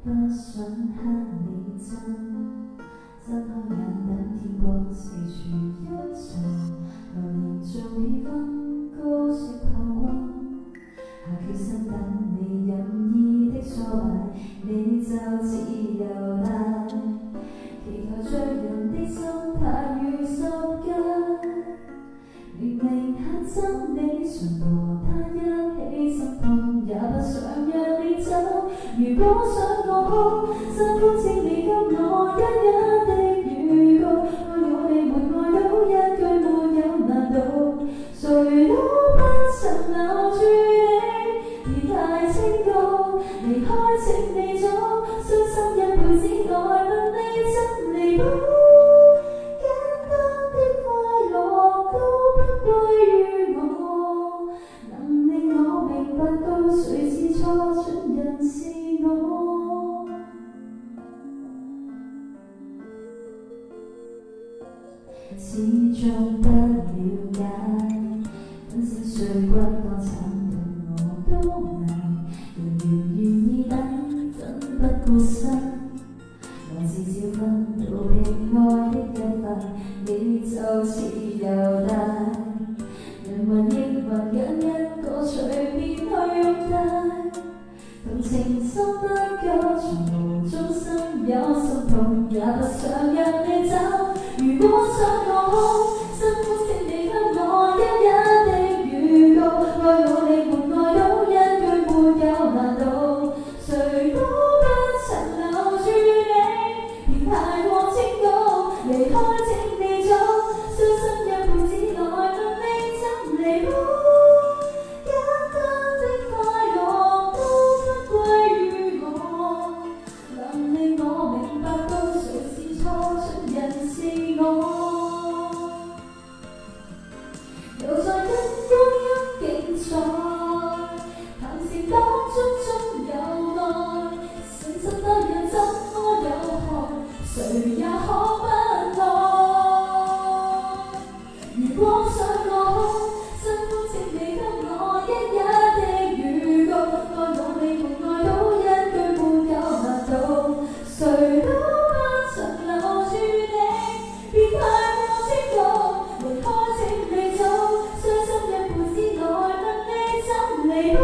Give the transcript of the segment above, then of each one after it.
不想乞你真，睜開眼等天光四處一場，來營造氣氛，高聲炮轟，下決心等你任意的挫敗，你就自由大，祈求着人的心態如十戒，明明很憎你，常和他一起心痛，也不想讓你走。如果想我哭，辛苦請你給我一一的預告，愛我你沒愛到一句沒有難度，誰都不曾留住你，別太清高，離開請你走，傷心一輩子來問你怎彌補，簡單的快樂都不歸於我，能令我明白到誰是錯，盡人是我。始終不了解，分身碎骨多慘痛我都捱，人如願意等，奮不顧身，來自小分到被愛的一塊，你就自由大，人云亦云緊一個隨便去擁戴，同情心不夠，從無中生有心痛，也不想讓你走。如果想我哭，辛苦請你給我一一的預告，愛我你沒愛到一句沒有難度，誰都不曾留住你，別太過清高，離開請你走，傷心一輩子來問你怎彌補，簡單的快樂都不歸於我，能令我明白到誰是錯，盡人是我。又在跟光陰競賽，談情當中總有愛，誠實得人怎麼有害，誰也可不愛。如果想我哭，辛苦請你給我一一的預告，愛我你沒愛到一句沒有難度，誰都不曾留住你，別太過清高，離開請你走，傷心一輩子來問你怎彌補，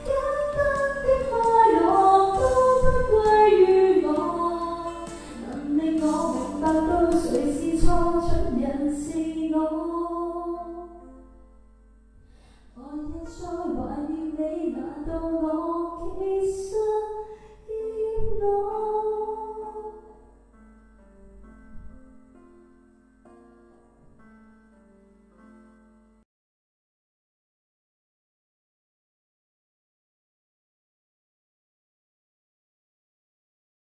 簡單的快樂都不歸於我，能令我明白到誰是錯，盡人是我。來日再懷念你，難道我其實欠我？